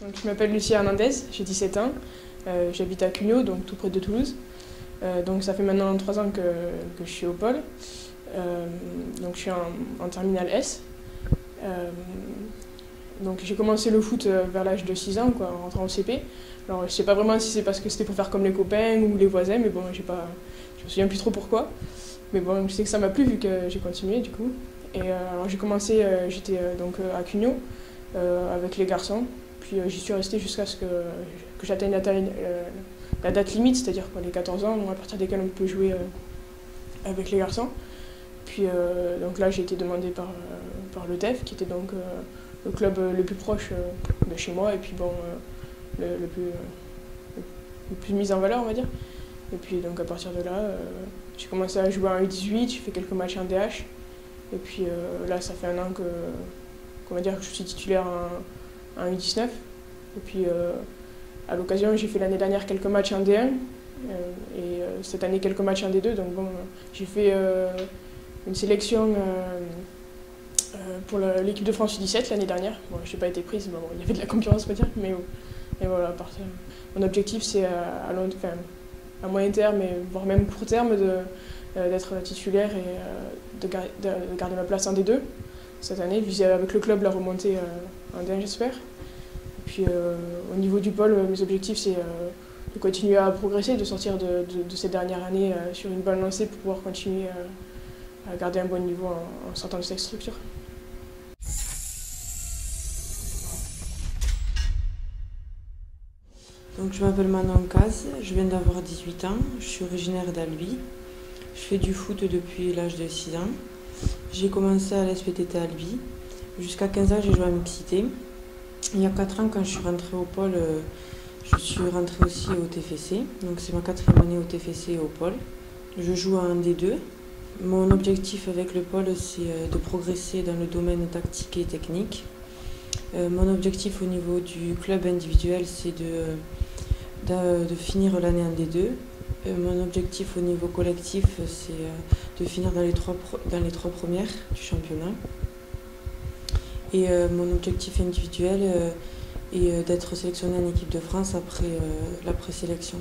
Donc, je m'appelle Lucie Hernandez, j'ai 17 ans, j'habite à Cugnaux, donc tout près de Toulouse. Donc ça fait maintenant 3 ans que je suis au pôle. Donc je suis en terminale S. Donc j'ai commencé le foot vers l'âge de 6 ans, quoi, en rentrant au CP. Alors je sais pas vraiment si c'est parce que c'était pour faire comme les copains ou les voisins, mais bon, je me souviens plus trop pourquoi. Mais bon, je sais que ça m'a plu vu que j'ai continué du coup. Et alors j'ai commencé, j'étais donc à Cugnaux avec les garçons. Puis j'y suis restée jusqu'à ce que j'atteigne la date limite, c'est-à-dire les 14 ans, à partir desquels on peut jouer avec les garçons. Puis donc là j'ai été demandée par le TEF, qui était donc le club le plus proche de chez moi, et puis bon, le plus mis en valeur, on va dire. Et puis donc à partir de là, j'ai commencé à jouer en U18, j'ai fait quelques matchs en DH. Et puis là ça fait un an qu'on va dire que je suis titulaire en U19. Et puis à l'occasion j'ai fait l'année dernière quelques matchs en D1 et cette année quelques matchs en D2. Donc bon, j'ai fait une sélection pour l'équipe de France U17 l'année dernière. Bon, je n'ai pas été prise, bon, il y avait de la concurrence, on va dire, mais voilà, mon objectif c'est à moyen terme, voire même court terme, d'être titulaire et de garder ma place en D2 cette année, viser avec le club la remontée en D1, j'espère. Et puis au niveau du pôle, mes objectifs c'est de continuer à progresser, de sortir de cette dernière année sur une bonne lancée pour pouvoir continuer à garder un bon niveau en sortant de cette structure. Donc, je m'appelle Manon Caz, je viens d'avoir 18 ans, je suis originaire d'Albi. Je fais du foot depuis l'âge de 6 ans. J'ai commencé à l'SPTT Albi. Jusqu'à 15 ans, j'ai joué à Mixité. Il y a 4 ans, quand je suis rentrée au pôle, je suis rentrée aussi au TFC. Donc c'est ma 4e année au TFC et au pôle. Je joue en D2. Mon objectif avec le pôle, c'est de progresser dans le domaine tactique et technique. Mon objectif au niveau du club individuel, c'est de finir l'année en D2. Mon objectif au niveau collectif, c'est de finir dans les trois premières du championnat. Et mon objectif individuel est d'être sélectionné en équipe de France après la présélection.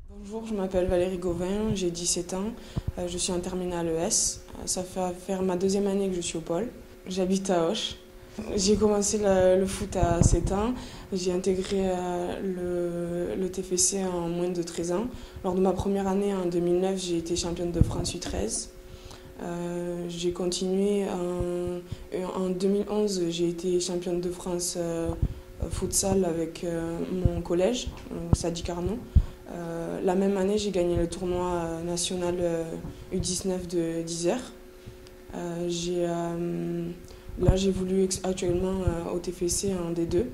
Bonjour, je m'appelle Valérie Gauvin, j'ai 17 ans, je suis en terminale ES. Ça fait faire ma 2e année que je suis au pôle. J'habite à Auch. J'ai commencé le foot à 7 ans. J'ai intégré le TFC en moins de 13 ans. Lors de ma première année, en 2009, j'ai été championne de France U13. J'ai continué en 2011, j'ai été championne de France futsal avec mon collège, Sadi Carnot. La même année, j'ai gagné le tournoi national U19 d'Isère. Là, j'évolue actuellement au TFC en D2.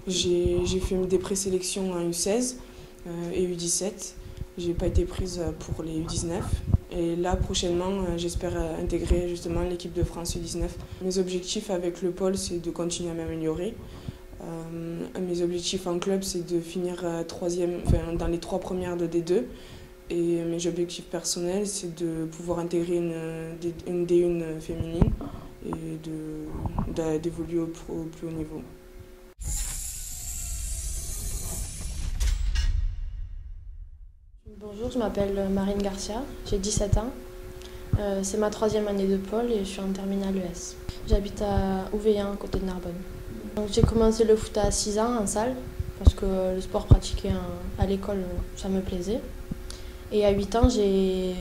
J'ai fait des présélections en U16 et U17. J'ai pas été prise pour les U19. Et là, prochainement, j'espère intégrer justement l'équipe de France U19. Mes objectifs avec le pôle, c'est de continuer à m'améliorer. Mes objectifs en club, c'est de finir dans les 3 premières de D2. Et mes objectifs personnels, c'est de pouvoir intégrer une D1 féminine et d'évoluer au plus haut niveau. Bonjour, je m'appelle Marine Garcia, j'ai 17 ans. C'est ma 3e année de pôle et je suis en terminale ES. J'habite à Ouveillan, à côté de Narbonne. J'ai commencé le foot à 6 ans en salle, parce que le sport pratiqué à l'école, ça me plaisait. Et à 8 ans, j'ai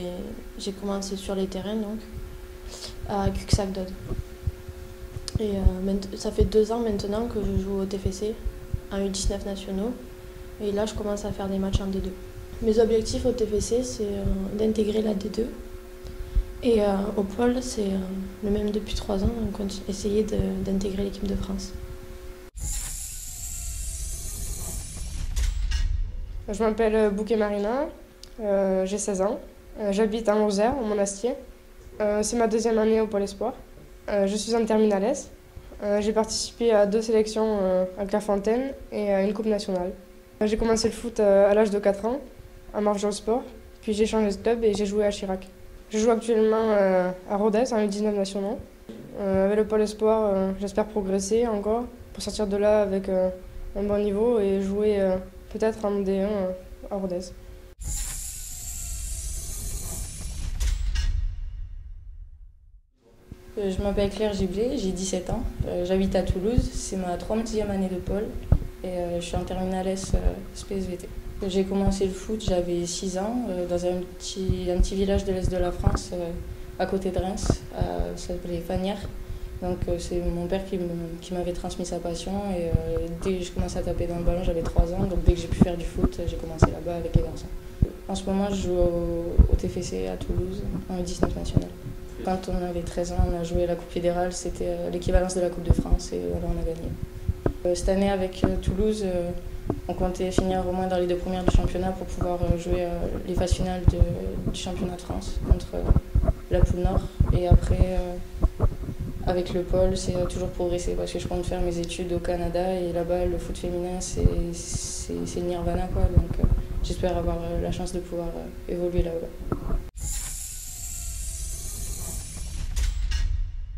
commencé sur les terrains, donc, à Cuxac-Dode. Et ça fait 2 ans maintenant que je joue au TFC, en U19 nationaux. Et là, je commence à faire des matchs en D2. Mes objectifs au TFC, c'est d'intégrer la D2. Et au pôle, c'est le même depuis 3 ans, essayer d'intégrer l'équipe de France. Je m'appelle Bouquet Marina, j'ai 16 ans. J'habite à Lozère, au Monastier. C'est ma 2e année au Pôle Espoir. Je suis en terminale S. J'ai participé à 2 sélections à Clairefontaine et à une coupe nationale. J'ai commencé le foot à l'âge de 4 ans, à Marjol Sport. Puis j'ai changé de club et j'ai joué à Chirac. Je joue actuellement à Rodez, en U19 nationaux. Avec le pôle espoir, j'espère progresser encore pour sortir de là avec un bon niveau et jouer peut-être en D1 à Rodez. Je m'appelle Claire Giblet, j'ai 17 ans, j'habite à Toulouse, c'est ma 3e année de pôle et je suis en terminale S SPSVT. J'ai commencé le foot, j'avais 6 ans, dans un petit village de l'Est de la France, à côté de Reims, ça s'appelait Fagnières. Donc c'est mon père qui m'avait transmis sa passion et dès que je commençais à taper dans le ballon, j'avais 3 ans, donc dès que j'ai pu faire du foot, j'ai commencé là-bas avec les garçons. En ce moment, je joue au TFC à Toulouse, en U19 national. Quand on avait 13 ans, on a joué la Coupe fédérale, c'était l'équivalence de la Coupe de France et voilà, on a gagné. Cette année avec Toulouse, on comptait finir au moins dans les 2 premières du championnat pour pouvoir jouer les phases finales du championnat de France contre la poule Nord. Et après, avec le pôle, c'est toujours progresser parce que je compte faire mes études au Canada et là-bas, le foot féminin, c'est le nirvana, quoi. Donc j'espère avoir la chance de pouvoir évoluer là-bas.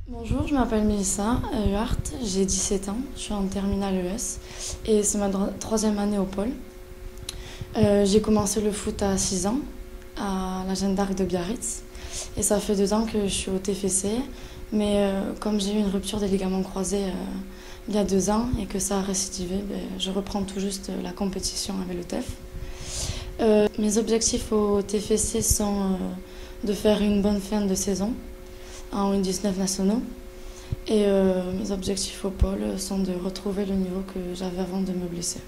Bonjour, je m'appelle Mélissa Huart, j'ai 17 ans, je suis en terminale ES et c'est ma 3e année au pôle. J'ai commencé le foot à 6 ans à la Jeanne d'Arc de Biarritz et ça fait 2 ans que je suis au TFC, mais comme j'ai eu une rupture des ligaments croisés il y a 2 ans et que ça a récidivé, je reprends tout juste la compétition avec le TEF. Mes objectifs au TFC sont de faire une bonne fin de saison en U19 nationaux. Et mes objectifs au pôle sont de retrouver le niveau que j'avais avant de me blesser.